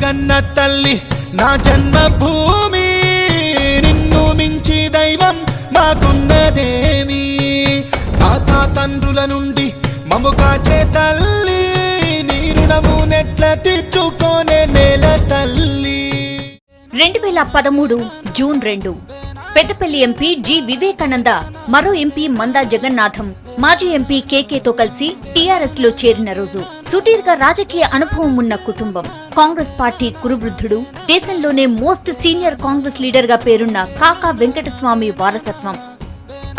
కన్న తల్లి నా జన్మభూమి, నిన్ను మించి దైవం మాకున్నదేమి, తాత తండ్రుల నుండి మము కాచే తల్లి, నీ రుణము నెట్ల తీర్చుకోనే నేల తల్లి. 2013 June 2 Peddapalli MP G Vivekananda మరో ఎంపీ మందా జగన్నాథం మాజీ ఎంపీ కేకేతో కలిసి టీఆర్ఎస్ లో చేరిన రోజు. సుదీర్ఘ రాజకీయ అనుభవం ఉన్న కుటుంబం. కాంగ్రెస్ పార్టీ కురువృద్ధుడు, దేశంలోనే మోస్ట్ సీనియర్ కాంగ్రెస్ లీడర్ గా పేరున్న కాకా వెంకటస్వామి వారసత్వం.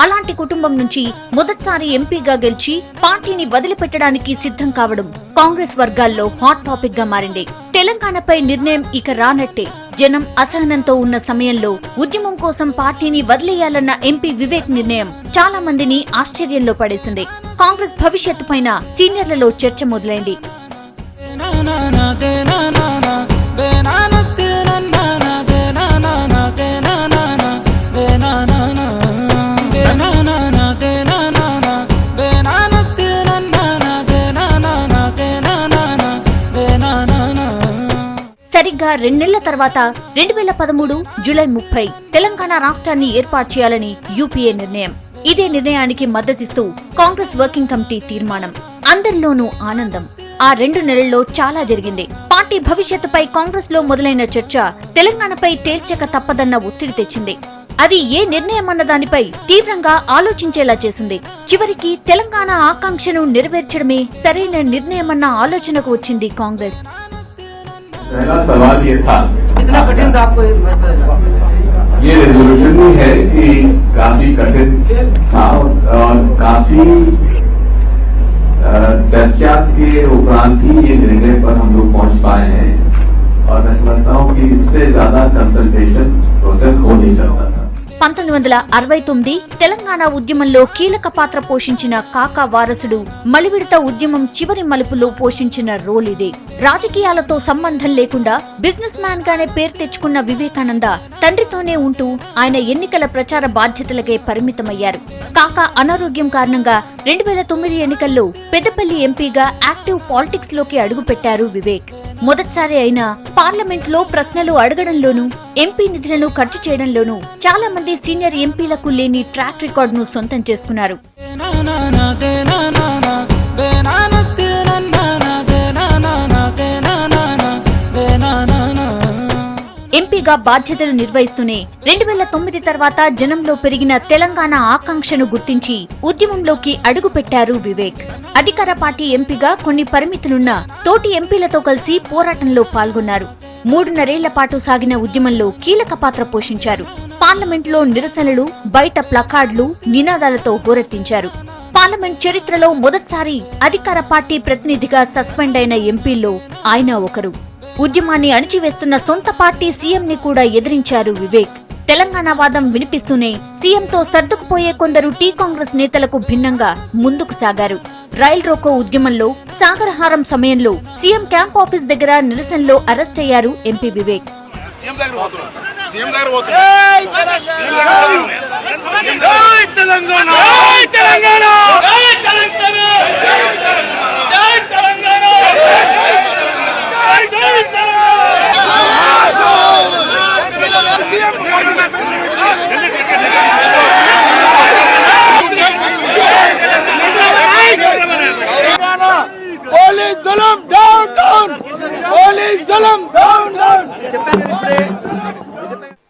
అలాంటి కుటుంబం నుంచి మొదటిసారి ఎంపీగా గెలిచి పార్టీని వదిలిపెట్టడానికి సిద్ధం కావడం కాంగ్రెస్ వర్గాల్లో హాట్ టాపిక్ గా మారింది. తెలంగాణపై నిర్ణయం ఇక రానట్టే. జనం అసహనంతో ఉన్న సమయంలో ఉద్యమం కోసం పార్టీని వదిలేయాలన్న ఎంపీ వివేక్ నిర్ణయం చాలా మందిని ఆశ్చర్యంలో పడేసింది. కాంగ్రెస్ భవిష్యత్తు పైన సీనియర్లలో చర్చ మొదలైంది. సరిగ్గా 2 నెలల తర్వాత 2013 జూలై 30 తెలంగాణ రాష్ట్రాన్ని ఏర్పాటు చేయాలని యూపీఏ నిర్ణయం. ఇదే నిర్ణయానికి మద్దతిస్తూ కాంగ్రెస్ వర్కింగ్ కమిటీ తీర్మానం. అందరిలోనూ ఆనందం. ఆ 2 నెలల్లో చాలా జరిగింది. పార్టీ భవిష్యత్తుపై కాంగ్రెస్ లో మొదలైన చర్చ తెలంగాణపై తేల్చక తప్పదన్న ఒత్తిడి తెచ్చింది. అది ఏ నిర్ణయం అన్న దానిపై తీవ్రంగా ఆలోచించేలా చేసింది. చివరికి తెలంగాణ ఆకాంక్షను నెరవేర్చడమే సరైన నిర్ణయమన్న ఆలోచనకు వచ్చింది కాంగ్రెస్. पहला सवाल ये था, कितना कठिन था आपको ये रेजोल्यूशन भी है कि काफी कठिन था और काफी चर्चा के उपरांत ही ये निर्णय पर हम लोग पहुंच पाए हैं और मैं समझता हूं कि इससे ज्यादा कंसल्टेशन प्रोसेस हो नहीं सकता था. 1969 తెలంగాణ ఉద్యమంలో కీలక పాత్ర పోషించిన కాకా వారసుడు మలివిడత ఉద్యమం చివరి మలుపులో పోషించిన రోల్ ఇదే. రాజకీయాలతో సంబంధం లేకుండా బిజినెస్ మ్యాన్ గానే పేరు తెచ్చుకున్న వివేకానంద తండ్రితోనే ఉంటూ ఆయన ఎన్నికల ప్రచార బాధ్యతలకే పరిమితమయ్యారు. కాకా అనారోగ్యం కారణంగా 2009 ఎన్నికల్లో పెద్దపల్లి ఎంపీగా యాక్టివ్ పాలిటిక్స్ లోకి అడుగుపెట్టారు వివేక్. మొదటిసారి అయినా పార్లమెంట్ లో ప్రశ్నలు అడగడంలోనూ ఎంపీ నిధులను ఖర్చు చేయడంలోనూ చాలా మంది సీనియర్ ఎంపీలకు లేని ట్రాక్ రికార్డ్ ను సొంతం చేసుకున్నారు. ఎంపీగా బాధ్యతలు నిర్వహిస్తూనే 2009 తర్వాత జనంలో పెరిగిన తెలంగాణ ఆకాంక్షను గుర్తించి ఉద్యమంలోకి అడుగుపెట్టారు వివేక్. అధికార పార్టీ ఎంపీగా కొన్ని పరిమితులున్న తోటి ఎంపీలతో కలిసి పోరాటంలో పాల్గొన్నారు. 3.5 ఏళ్ల పాటు సాగిన ఉద్యమంలో కీలక పాత్ర పోషించారు. పార్లమెంట్లో నిరసనలు, బయట ప్లకార్డులు, నినాదాలతో హోరెత్తించారు. పార్లమెంట్ చరిత్రలో మొదటిసారి అధికార పార్టీ ప్రతినిధిగా సస్పెండ్ అయిన ఎంపీల్లో ఆయన ఒకరు. ఉద్యమాన్ని అణిచివేస్తున్న సొంత పార్టీ సీఎం ని కూడా ఎదిరించారు వివేక్. తెలంగాణ వాదం వినిపిస్తూనే సీఎంతో సర్దుకుపోయే కొందరు టీ కాంగ్రెస్ నేతలకు భిన్నంగా ముందుకు సాగారు. రైల్ రోకో ఉద్యమంలో, సాగరహారం సమయంలో సీఎం క్యాంప్ ఆఫీస్ దగ్గర నిరసనలో అరెస్ట్ అయ్యారు ఎంపీ వివేక్.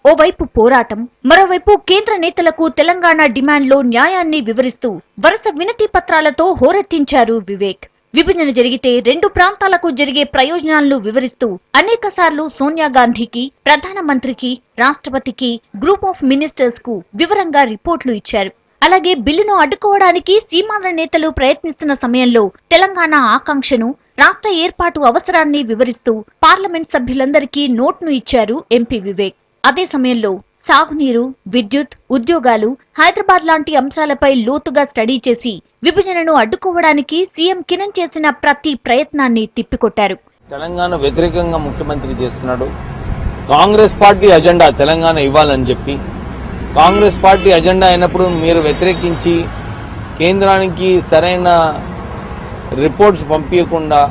ఓవైపు పోరాటం, మరోవైపు కేంద్ర నేతలకు తెలంగాణ డిమాండ్లో న్యాయాన్ని వివరిస్తూ వరుస వినతి పత్రాలతో హోరెత్తించారు వివేక్. విభజన జరిగితే 2 ప్రాంతాలకు జరిగే ప్రయోజనాలను వివరిస్తూ అనేకసార్లు సోనియా గాంధీకి, ప్రధానమంత్రికి, రాష్ట్రపతికి, గ్రూప్ ఆఫ్ మినిస్టర్స్ కు వివరంగా రిపోర్టులు ఇచ్చారు. అలాగే బిల్లును అడ్డుకోవడానికి సీమాంధ్ర నేతలు ప్రయత్నిస్తున్న సమయంలో తెలంగాణ ఆకాంక్షను, రాష్ట్ర ఏర్పాటు అవసరాన్ని వివరిస్తూ పార్లమెంట్ సభ్యులందరికీ నోట్ను ఇచ్చారు ఎంపీ వివేక్. అదే సమయంలో సాగునీరు, విద్యుత్, ఉద్యోగాలు, హైదరాబాద్ లాంటి అంశాలపై లోతుగా స్టడీ చేసి విభజనను అడ్డుకోవడానికి సీఎం కిరణ్ చేసిన ప్రతి ప్రయత్నాన్ని తిప్పికొట్టారు. తెలంగాణ వ్యతిరేకంగా ముఖ్యమంత్రి చేస్తున్నాడు. కాంగ్రెస్ పార్టీ అజెండా తెలంగాణ ఇవ్వాలని చెప్పి, కాంగ్రెస్ పార్టీ అజెండా అయినప్పుడు మీరు వ్యతిరేకించి కేంద్రానికి సరైన రిపోర్ట్స్ పంపించకుండా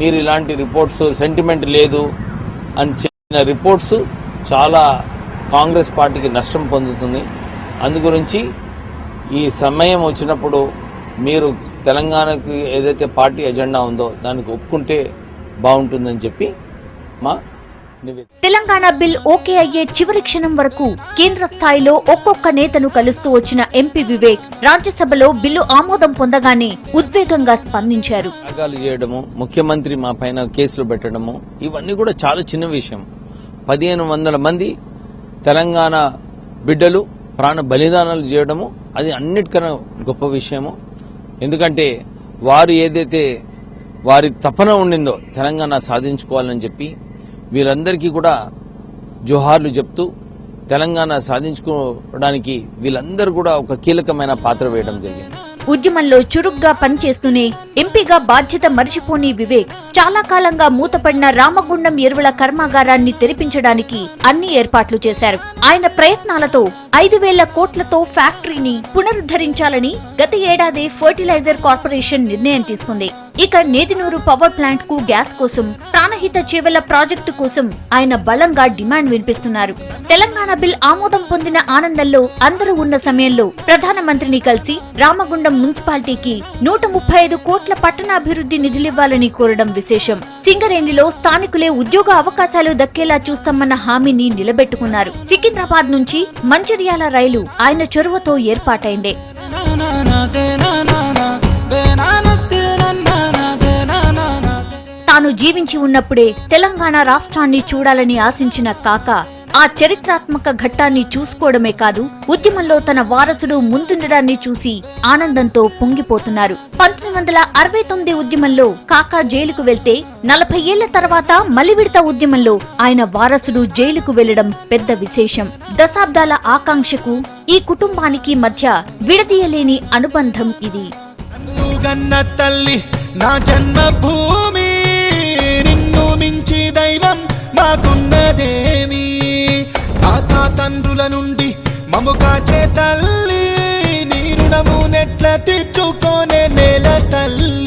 మీరు ఇలాంటి రిపోర్ట్స్ సెంటిమెంట్ లేదు, అని చెప్పిన రిపోర్ట్స్ చాలా కాంగ్రెస్ పార్టీకి నష్టం పొందుతుంది. అందుగురించి ఈ సమయం వచ్చినప్పుడు మీరు తెలంగాణకు ఏదైతే పార్టీ ఎజెండా ఉందో దానికి ఒప్పుకుంటే బాగుంటుందని చెప్పి మా నివేదిక. తెలంగాణ బిల్ ఓకే అయ్యే చివరి క్షణం వరకు కేంద్ర స్థాయిలో ఒక్కొక్క నేతను కలుస్తూ వచ్చిన ఎంపీ వివేక్ రాజ్యసభలో బిల్లు ఆమోదం పొందగానే ఉద్వేగంగా స్పందించారు. త్యాగాలు చేయడము, ముఖ్యమంత్రి మా పైన కేసులు పెట్టడము ఇవన్నీ కూడా చాలా చిన్న విషయం. 1500 మంది తెలంగాణ బిడ్డలు ప్రాణ బలిదానాలు చేయడము అది అన్నిటికన్నా గొప్ప విషయము. ఎందుకంటే వారు ఏదైతే వారి తపన ఉండిందో తెలంగాణ సాధించుకోవాలని చెప్పి వీళ్ళందరికీ కూడా జోహార్లు చెప్తూ తెలంగాణ సాధించుకోవడానికి వీళ్ళందరూ కూడా ఒక కీలకమైన పాత్ర వేయడం జరిగింది. ఉద్యమంలో చురుగ్గా పనిచేస్తూనే ఎంపీగా బాధ్యత మరిచిపోని వివేక్ చాలా కాలంగా మూతపడిన రామగుండం ఎరువుల కర్మాగారాన్ని తెరిపించడానికి అన్ని ఏర్పాట్లు చేశారు. ఆయన ప్రయత్నాలతో 5,000 కోట్లతో ఫ్యాక్టరీని పునరుద్ధరించాలని గత ఏడాది ఫర్టిలైజర్ కార్పొరేషన్ నిర్ణయం తీసుకుంది. ఇక నేతినూరు పవర్ ప్లాంట్ కు గ్యాస్ కోసం, ప్రాణహిత చేవెళ్ల ప్రాజెక్టు కోసం ఆయన బలంగా డిమాండ్ వినిపిస్తున్నారు. తెలంగాణ బిల్ ఆమోదం పొందిన ఆనందంలో అందరూ ఉన్న సమయంలో ప్రధానమంత్రిని కలిసి రామగుండం మున్సిపాలిటీకి 135 కోట్ల పట్టణాభివృద్ధి నిధులివ్వాలని కోరడం విశేషం. సింగరేణిలో స్థానికులే ఉద్యోగ అవకాశాలు దక్కేలా చూస్తామన్న హామీని నిలబెట్టుకున్నారు. సికింద్రాబాద్ నుంచి మంచిర్యాల రైలు ఆయన చొరవతో ఏర్పాటైందే. తాను జీవించి ఉన్నప్పుడే తెలంగాణ రాష్ట్రాన్ని చూడాలని ఆశించిన కాక ఆ చరిత్రాత్మక ఘట్టాన్ని చూసుకోవడమే కాదు, ఉద్యమంలో తన వారసుడు ముందుండడాన్ని చూసి ఆనందంతో పొంగిపోతున్నారు. 1969 ఉద్యమంలో కాకా జైలుకు వెళ్తే 40 ఏళ్ల తర్వాత మలివిడత ఉద్యమంలో ఆయన వారసుడు జైలుకు వెళ్లడం పెద్ద విశేషం. దశాబ్దాల ఆకాంక్షకు ఈ కుటుంబానికి మధ్య విడదీయలేని అనుబంధం ఇది. తల్లి నా జన్మభూమి, నిన్ను మించి దైవం మాకున్నదేమి, తాత తండ్రుల నుండి మము కాచే తల్లి, నీ రుణము నెట్ల తీర్చుకోనే నేల తల్లి.